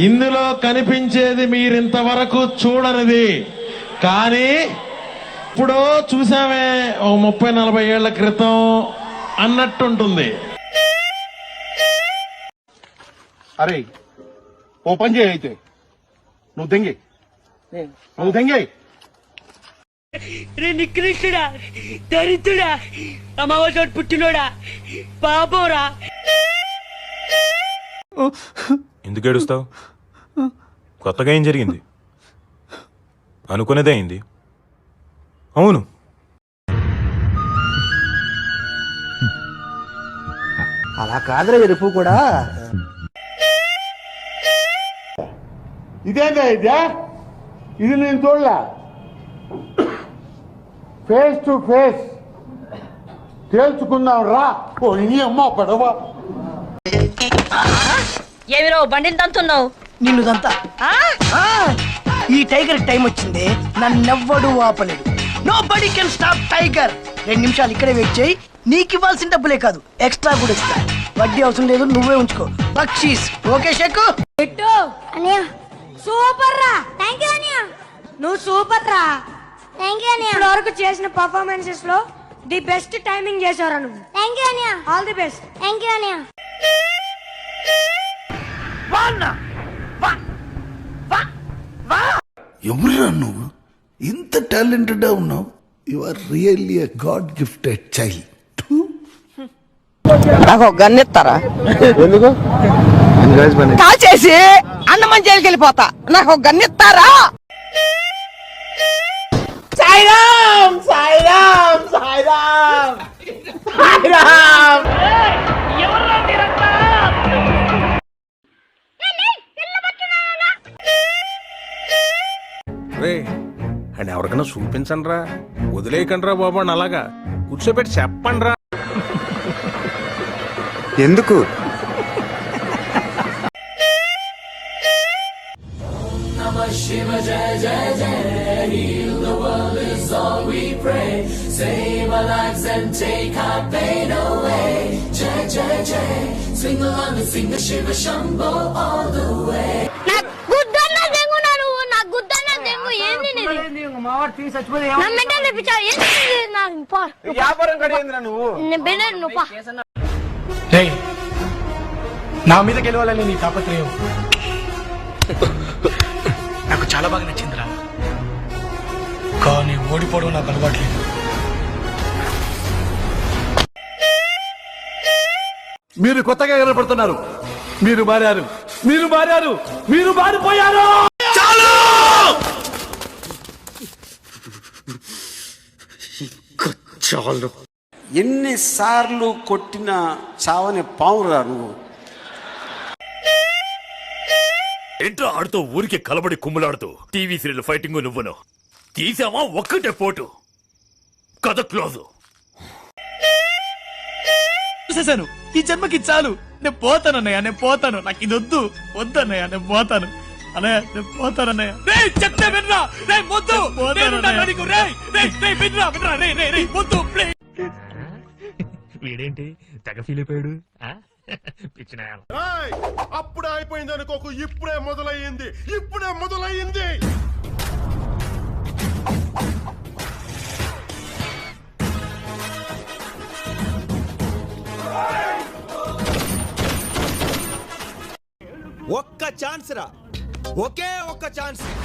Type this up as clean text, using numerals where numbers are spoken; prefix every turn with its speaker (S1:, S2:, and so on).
S1: ఇందులో కనిపించేది మీరింతవరకు చూడనిది, కానీ ఇప్పుడు చూసామే ఓ 30-40 ఏళ్ల క్రితం అన్నట్టుంటుంది.
S2: అరే ఓ పని చేయి, అయితే నువ్వు దెంగే
S3: నికృష్టుడా, దరిద్రుడా, అమావాసోడు పుట్టినోడా, పాపోరా.
S4: ఎందుకు ఏడుస్తావు? కొత్తగా ఏం జరిగింది? అనుకునేదే అయింది. అవును,
S5: అలా కాదురా ఎరుపు కూడా.
S2: ఇదేందా ఇది నేను చూడలే. ఫేస్ టు ఫేస్ తేల్చుకుందాం రా. ఓ నీ అమ్మ పడవ.
S6: ఏమిరో బండిని తంతున్నావు?
S5: నిన్ను దంతా. ఈ టైగర్ టైం వచ్చింది, నన్నెవ్వడు ఆపలేడు. Nobody can stop tiger. 2 నిమిషాలు ఇక్కడే వెయిట్ చేయి, నీకు ఇవ్వాల్సిన డబ్బులే కాదు ఎక్స్ట్రా కూడా ఇస్తా. వడ్డీ అవసరం లేదు, నువ్వే ఉంచుకో. బక్షీస్ ఓకే షేకు.
S7: సూపర్ రా. థ్యాంక్ యూ అనియా. నువ్వు సూపర్ రా. థ్యాంక్ యూ అనియా. ఇప్పటివరకు చేసిన పర్ఫార్మెన్సెస్ లో ది బెస్ట్ టైమింగ్ చేశారా నువ్వు. Thank you Aniya. All the best. Thank you Aniya.
S8: ఎవరురా నువ్వు? ఇంత టాలెంటెడ్ ఉన్నావు. You are really a god gifted child.
S5: నాకు ఒక గన్ ఇస్తారా?
S2: ఎందుకు?
S5: కాల్చేసి అన్నమని జైలుకి వెళ్ళిపోతా. నాకు ఒక గన్ ఇస్తారా? సాయిరామ్ సాయిరామ్ సాయిరామ్ సాయిరామ్.
S9: అండ్ ఎవరికైనా చూపించండి రా, వదిలేయకండి రా బాబు అని అలాగా కూర్చోబెట్టి చెప్పండి రా.
S8: ఎందుకు?
S5: నా మీద గెలవాలని నీ తాపత్రయం నాకు చాలా బాగా నచ్చిందిరా, కానీ ఓడిపోవడం నాకు అలవాట్లేదు.
S2: మీరు కొత్తగా ఏర్పడుతున్నారు. మీరు మారారు, మీరు మారారు, మీరు మారిపోయారు.
S8: చాలు. ఎన్నిసార్లు కొట్టినా చావని పావురా నువ్వు.
S10: ఏంటో ఆడుతూ ఊరికి కలబడి కుమ్ములాడుతూ టీవీ సీరియల్ ఫైటింగ్ నువ్వును తీసావా? ఒక్కటే పోటు, కథ క్లోజు.
S5: చూసేసాను, ఈ జన్మకి చాలు. నేను పోతాను అన్నయ్య, నేను పోతాను. నాకు ఇది వద్దు, వద్దన్నయ్య, నేను పోతాను అన్నయ్య, నేను పోతాను అన్నయ్య. చెప్తే వినరా? వద్దు,
S10: వీడేంటి తెగ ఫీల్ అయిపోయాడు? పిచ్చిన
S2: అప్పుడే అయిపోయింది అనుకోకు, ఇప్పుడే మొదలయ్యింది, ఇప్పుడే మొదలయ్యింది.
S9: ఒక్క ఛాన్స్ రా, ఒకే ఒక్క ఛాన్స్.